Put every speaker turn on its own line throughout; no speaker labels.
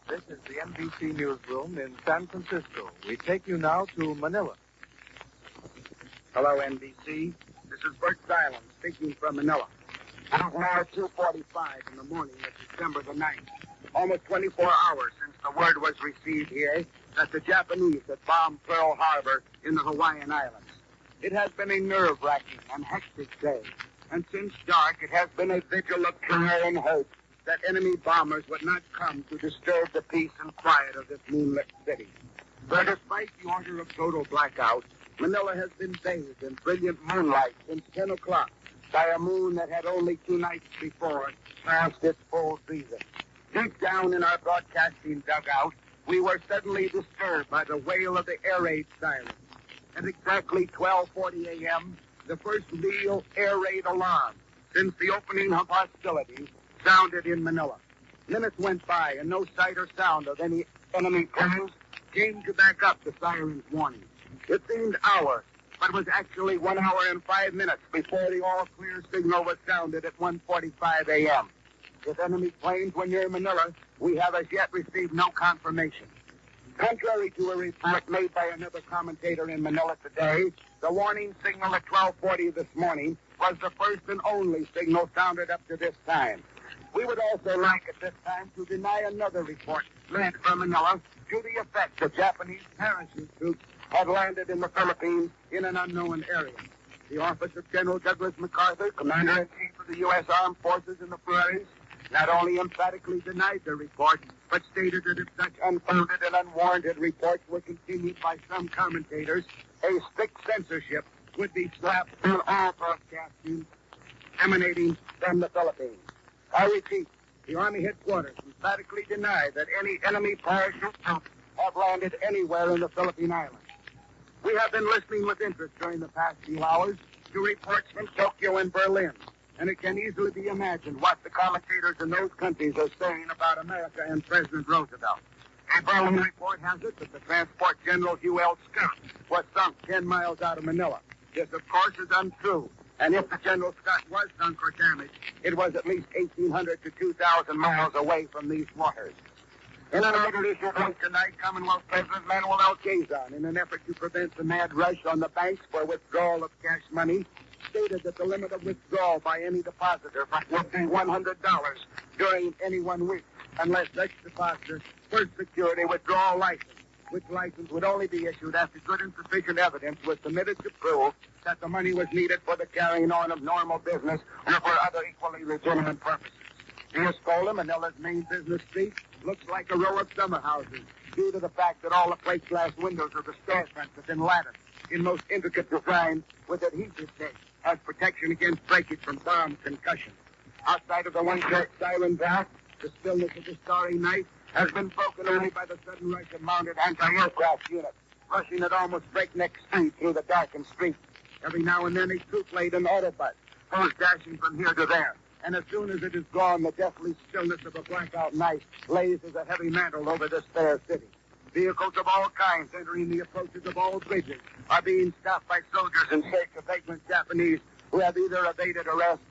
This is the NBC newsroom in San Francisco. We take you now to Manila.
Hello, NBC. This is Bert Xylan speaking from Manila. It is now 2:45 in the morning of December the 9th. Almost 24 hours since the word was received here that the Japanese had bombed Pearl Harbor in the Hawaiian Islands. It has been a nerve-wracking and hectic day, and since dark it has been a vigil of terror and hope that enemy bombers would not come to disturb the peace and quiet of this moonlit city. But despite the order of total blackout, Manila has been bathed in brilliant moonlight since 10 o'clock by a moon that had only 2 nights before passed its full season. Deep down in our broadcasting dugout, we were suddenly disturbed by the wail of the air raid siren. At exactly 12:40 a.m., the first real air raid alarm since the opening of hostilities sounded in Manila. Minutes went by and no sight or sound of any enemy planes came to back up the siren's warning. It seemed hours, but was actually 1 hour and 5 minutes before the all-clear signal was sounded at 1:45 a.m. If enemy planes were near Manila, we have as yet received no confirmation. Contrary to a report made by another commentator in Manila today, the warning signal at 12:40 this morning was the first and only signal sounded up to this time. We would also like at this time to deny another report made from Manila to the effect that Japanese parachute troops had landed in the Philippines in an unknown area. The office of General Douglas MacArthur, Commander-in-Chief of the U.S. Armed Forces in the Preparedness, not only emphatically denied the report, but stated that if such unfounded and unwarranted reports were continued by some commentators, a strict censorship would be slapped on all broadcasting emanating from the Philippines. I repeat, the Army headquarters emphatically denied that any enemy parachute troops have landed anywhere in the Philippine Islands. We have been listening with interest during the past few hours to reports from Tokyo and Berlin, and it can easily be imagined what the commentators in those countries are saying about America and President Roosevelt. A Berlin report has it that the transport General Hugh L. Scott was sunk 10 miles out of Manila. This, of course, is untrue, and if the General Scott was sunk or damaged, it was at least 1,800 to 2,000 miles away from these waters. In an order issued late tonight, Commonwealth President Manuel L. Quezon, in an effort to prevent the mad rush on the banks for withdrawal of cash money, stated that the limit of withdrawal by any depositor would be $100 during any 1 week, unless such depositor first secured a withdrawal license, which license would only be issued after good and sufficient evidence was submitted to prove that the money was needed for the carrying on of normal business or for other equally legitimate purposes. The Escola, Manila's main business street, looks like a row of summer houses due to the fact that all the plate glass windows of the storefronts have been latticed in most intricate design with adhesive tape as protection against breakage from bomb concussion. Outside of the one short siren blast, the stillness of the starry night has been broken only by the sudden rush of mounted anti-aircraft units, rushing at almost breakneck speed through the darkened streets. Every now and then a troop-laden autobus goes dashing from here to there, and as soon as it is gone, the deathly stillness of a blackout night lays as a heavy mantle over this fair city. Vehicles of all kinds entering the approaches of all bridges are being stopped by soldiers in search of vagrant Japanese who have either evaded arrest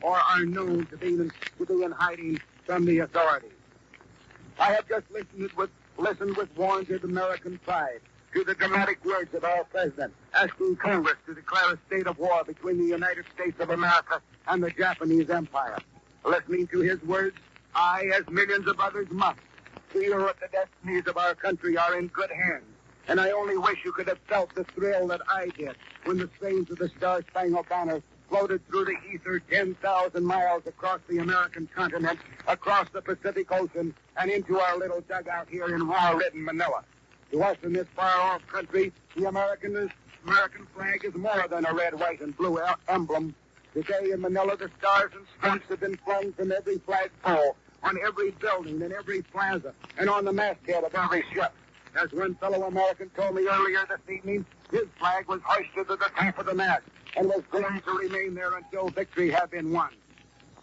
or are known to be in hiding from the authorities. I have just listened with warranted American pride to the dramatic words of our president asking Congress to declare a state of war between the United States of America and the Japanese Empire. Listening to his words, I, as millions of others, must feel that the destinies of our country are in good hands. And I only wish you could have felt the thrill that I did when the strains of the Star-Spangled Banner floated through the ether 10,000 miles across the American continent, across the Pacific Ocean, and into our little dugout here in war-ridden Manila. To us in this far-off country, the American flag is more than a red, white, and blue emblem. Today in Manila, the stars and stripes have been flung from every flagpole, on every building, in every plaza, and on the masthead of every ship. As one fellow American told me earlier this evening, his flag was hoisted to the top of the mast and was going to remain there until victory had been won.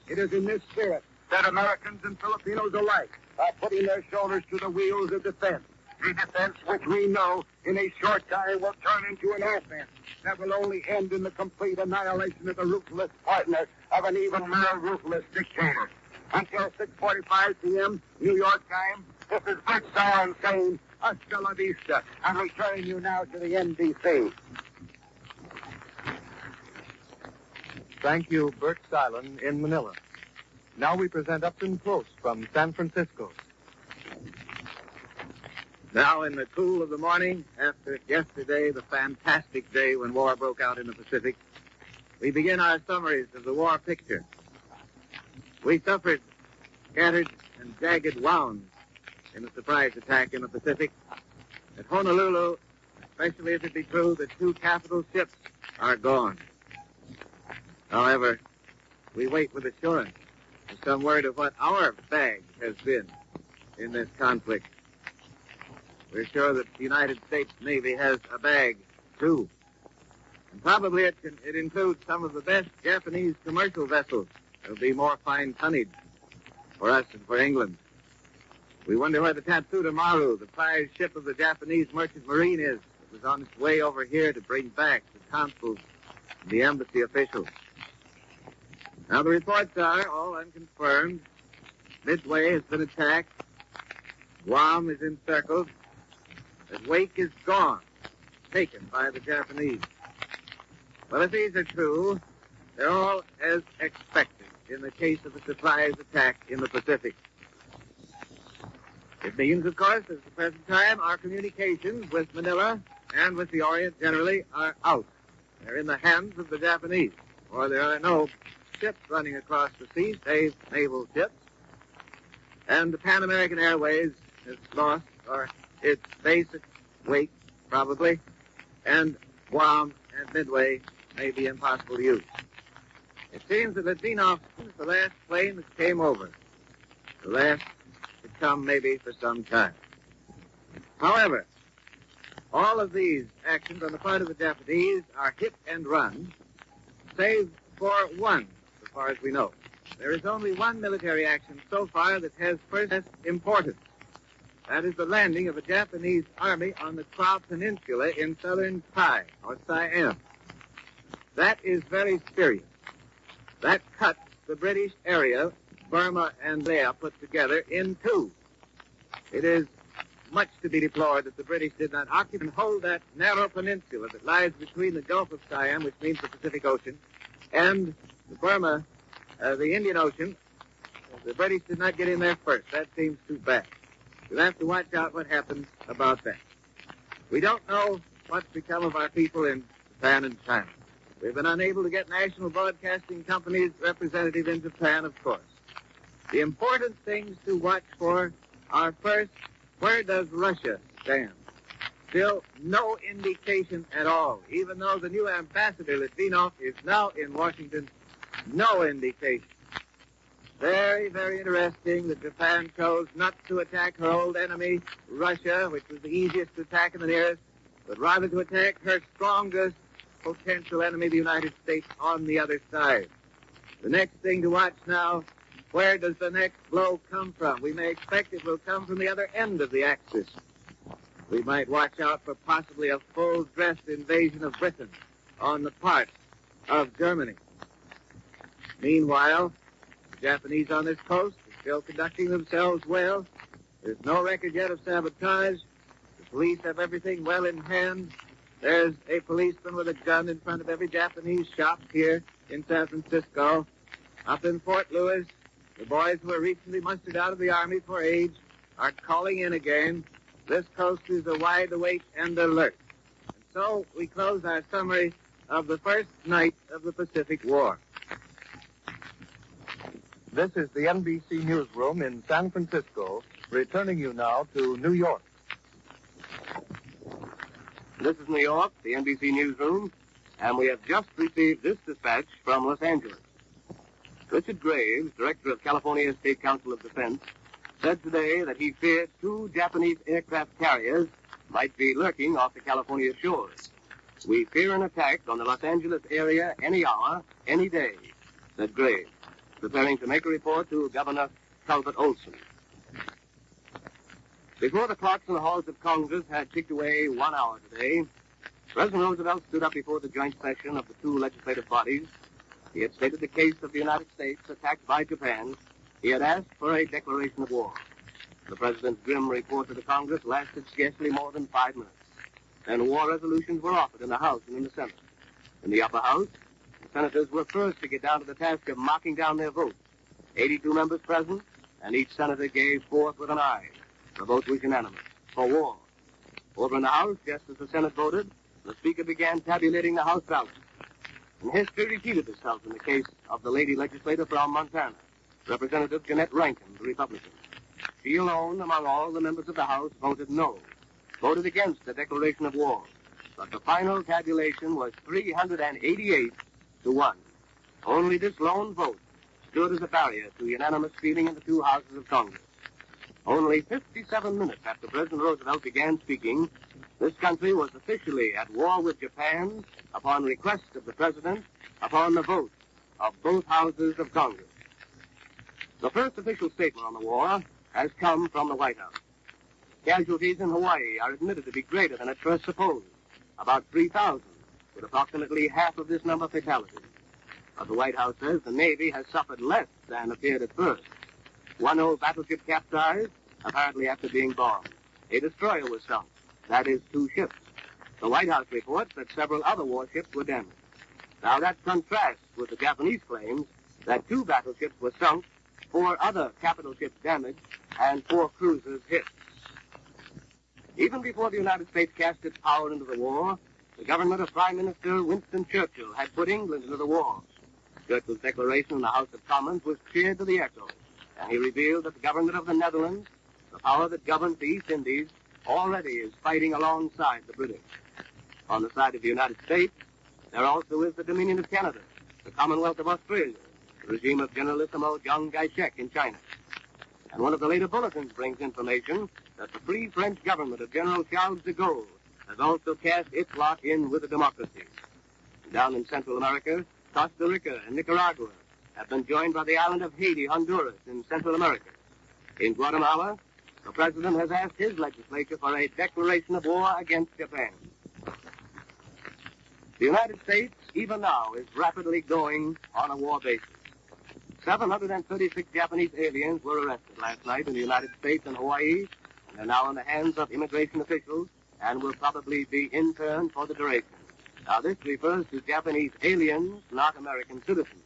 It is in this spirit that Americans and Filipinos alike are putting their shoulders to the wheels of defense, a defense which we know in a short time will turn into an offense that will only end in the complete annihilation of the ruthless partner of an even more ruthless dictator. Until 6:45 p.m. New York time, This is Bert Silence saying hasta la vista. I'm returning you now to the NBC.
Thank you, Bert Silent in Manila. Now we present Up and Close from San Francisco.
Now in the cool of the morning, after yesterday, the fantastic day when war broke out in the Pacific, we begin our summaries of the war picture. We suffered scattered and jagged wounds in the surprise attack in the Pacific. At Honolulu, especially if it be true that 2 capital ships are gone. However, we wait with assurance for some word of what our bag has been in this conflict. We're sure that the United States Navy has a bag, too. And probably it includes some of the best Japanese commercial vessels. There'll be more fine tonnage for us and for England. We wonder where the Tatsuta Maru, the prize ship of the Japanese merchant marine, is. It was on its way over here to bring back the consuls and the embassy officials. Now, the reports are all unconfirmed. Midway has been attacked. Guam is encircled. That Wake is gone, taken by the Japanese. Well, if these are true, they're all as expected in the case of a surprise attack in the Pacific. It means, of course, at the present time, our communications with Manila and with the Orient generally are out. They're in the hands of the Japanese, or there are no ships running across the sea, save naval ships. And the Pan American Airways has lost, or its base at Wake, probably, and Guam and Midway may be impossible to use. It seems that Latinoff is the last plane that came over. The last to come maybe for some time. However, all of these actions on the part of the Japanese are hit and run, save for one, as far as we know. There is only one military action so far that has first importance. That is the landing of a Japanese army on the Kra Peninsula in southern Thai, or Siam. That is very serious. That cuts the British area, Burma and Laos put together, in 2. It is much to be deplored that the British did not occupy and hold that narrow peninsula that lies between the Gulf of Siam, which means the Pacific Ocean, and the Indian Ocean. The British did not get in there first. That seems too bad. We'll have to watch out what happens about that. We don't know what's become of our people in Japan and China. We've been unable to get national broadcasting companies representative in Japan, of course. The important things to watch for are first, where does Russia stand? Still no indication at all. Even though the new ambassador, Litvinov, is now in Washington, no indication. Very, very interesting that Japan chose not to attack her old enemy, Russia, which was the easiest to attack and the nearest, but rather to attack her strongest potential enemy, the United States, on the other side. The next thing to watch now, where does the next blow come from? We may expect it will come from the other end of the axis. We might watch out for possibly a full-dressed invasion of Britain on the part of Germany. Meanwhile, the Japanese on this coast are still conducting themselves well. There's no record yet of sabotage. The police have everything well in hand. There's a policeman with a gun in front of every Japanese shop here in San Francisco. Up in Fort Lewis, the boys who were recently mustered out of the Army for age are calling in again. This coast is a wide awake and alert. And so we close our summary of the first night of the Pacific War.
This is the NBC newsroom in San Francisco, returning you now to New York.
This is New York, the NBC newsroom, and we have just received this dispatch from Los Angeles. Richard Graves, director of California State Council of Defense, said today that he feared 2 Japanese aircraft carriers might be lurking off the California shores. We fear an attack on the Los Angeles area any hour, any day, said Graves, preparing to make a report to Governor Calvert Olson. Before the clocks in the halls of Congress had ticked away 1 hour today, President Roosevelt stood up before the joint session of the 2 legislative bodies. He had stated the case of the United States attacked by Japan. He had asked for a declaration of war. The president's grim report to the Congress lasted scarcely more than 5 minutes. Then war resolutions were offered in the House and in the Senate. In the upper house, the senators were first to get down to the task of marking down their votes. 82 members present, and each senator gave forth with an aye. The vote was unanimous, for war. Over in the House, just as the Senate voted, the Speaker began tabulating the House ballot. And history repeated itself in the case of the lady legislator from Montana, Representative Jeanette Rankin, the Republican. She alone, among all the members of the House, voted no, voted against the declaration of war. But the final tabulation was 388 to 1. Only this lone vote stood as a barrier to unanimous feeling in the two houses of Congress. Only 57 minutes after President Roosevelt began speaking, this country was officially at war with Japan upon request of the President, upon the vote of both houses of Congress. The first official statement on the war has come from the White House. Casualties in Hawaii are admitted to be greater than at first supposed, about 3,000, with approximately half of this number fatalities. But the White House says the Navy has suffered less than appeared at first. One old battleship capsized, apparently after being bombed. A destroyer was sunk, that is, 2 ships. The White House reports that several other warships were damaged. Now that contrasts with the Japanese claims that 2 battleships were sunk, 4 other capital ships damaged, and 4 cruisers hit. Even before the United States cast its power into the war, the government of Prime Minister Winston Churchill had put England into the war. Churchill's declaration in the House of Commons was cheered to the echo, and he revealed that the government of the Netherlands, the power that governs the East Indies, already is fighting alongside the British. On the side of the United States, there also is the Dominion of Canada, the Commonwealth of Australia, the regime of Generalissimo Chiang Kai-shek in China. And one of the later bulletins brings information that the Free French government of General Charles de Gaulle has also cast its lot in with the democracy. Down in Central America, Costa Rica and Nicaragua have been joined by the island of Haiti, Honduras, in Central America. In Guatemala, the president has asked his legislature for a declaration of war against Japan. The United States, even now, is rapidly going on a war basis. 736 Japanese aliens were arrested last night in the United States and Hawaii, and are now in the hands of immigration officials and will probably be interned for the duration. Now, this refers to Japanese aliens, not American citizens.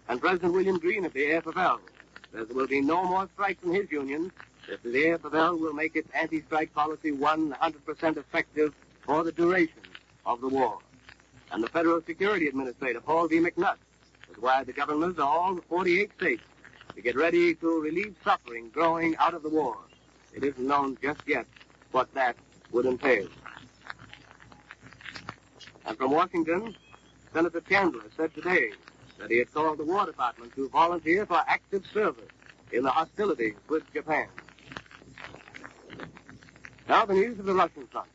And President William Greene of the AFL says there will be no more strikes in his union if the AFL will make its anti-strike policy 100% effective for the duration of the war. And the Federal Security Administrator, Paul D. McNutt, has wired the governors of all the 48 states to get ready to relieve suffering growing out of the war. It isn't known just yet what that would entail. And from Washington, Senator Chandler said today that he had called the War Department to volunteer for active service in the hostilities with Japan. Now the news of the Russian front.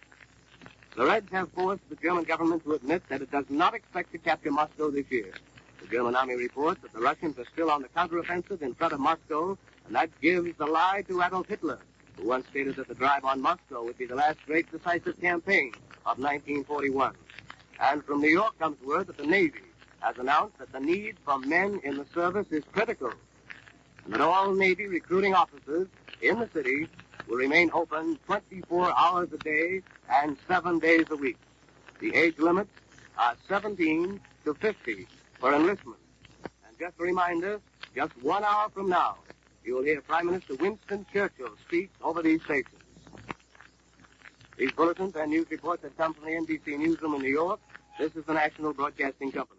The Reds have forced the German government to admit that it does not expect to capture Moscow this year. The German army reports that the Russians are still on the counteroffensive in front of Moscow, and that gives the lie to Adolf Hitler, who once stated that the drive on Moscow would be the last great decisive campaign of 1941. And from New York comes word that the Navy has announced that the need for men in the service is critical, and that all Navy recruiting officers in the city will remain open 24 hours a day and 7 days a week. The age limits are 17 to 50 for enlistment. And just a reminder, just 1 hour from now, you will hear Prime Minister Winston Churchill speak over these stations. These bulletins and news reports have come from the NBC newsroom in New York. This is the National Broadcasting Company.